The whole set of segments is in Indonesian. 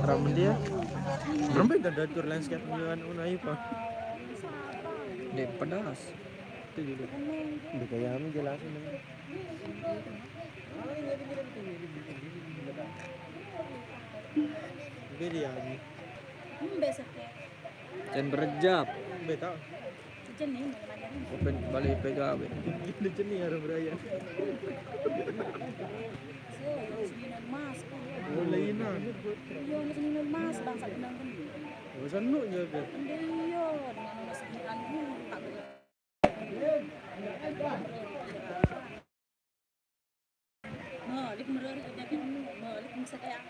Ramen dia. Berapa dah datur landscape dengan unai pa. Dek pedas. Itu juga. Di kayak kami jelasin. Beda ya. Besok ya. Dan berjab. Beta. Jenis Open balik PKB. Ini jenis harus beraya. Sininan mas. Oh lainan. Yo sininan mas bangsa benang kan. Oh sanu juga. Yo dengan sininan tak Malik merari jadi Malik bisa kayak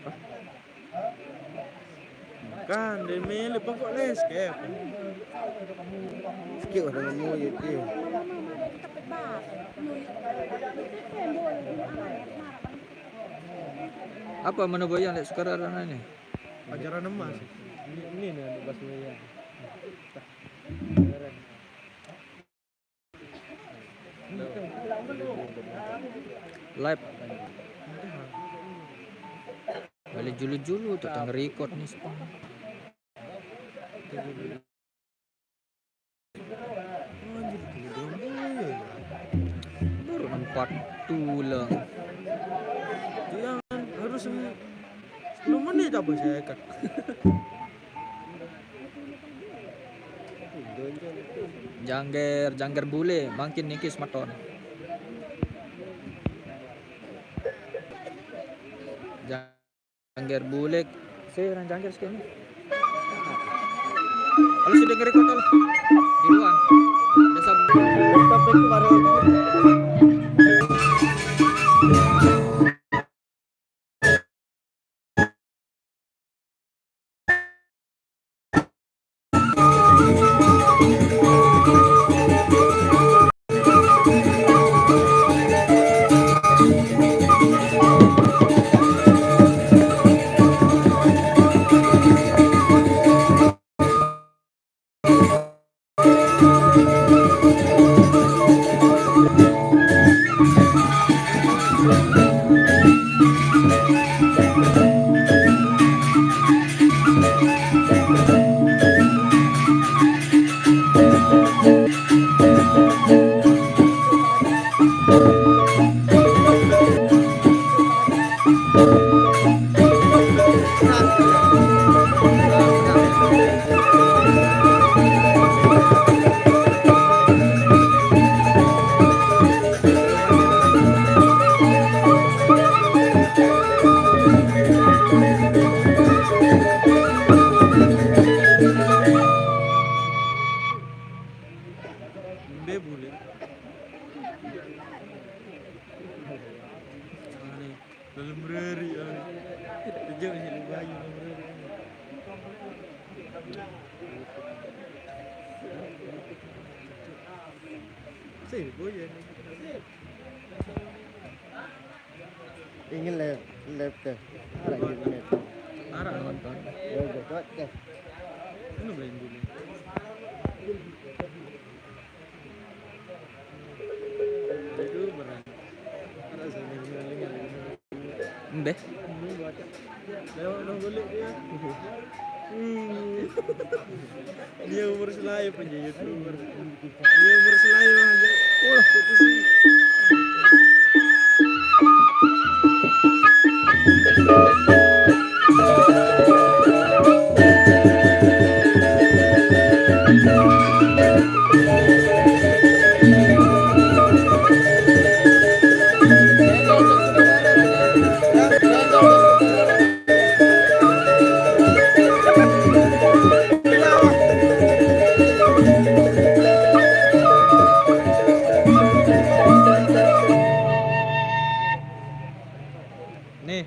Apa? Kan dia milih pokok landscape. Sikit orang mau itu. Apa menu yang lek sekarang ini? Ajaran emas. Ini nih ada bahasa ya. Live. Balik julu-julu tuh tengah record nih spam. Baru 4 tulang. Jangan harus 10 menit apa saya kan. Jangger bule, makin nikis maton. Jangger bule, saya orang jangger sekali. Kalau sudah nge-record lah, duluan. Biasa Tapi baru boleh. Dalam merari jangan sih bayu sih boya ingin laptop arah nonton ya betul deh ini main dulu itu beran ada sebenarnya Mbeh. Lewat dong golek dia. Dia umur selai aja YouTuber. Dia umur selai aja. Wah, itu sih. Nih.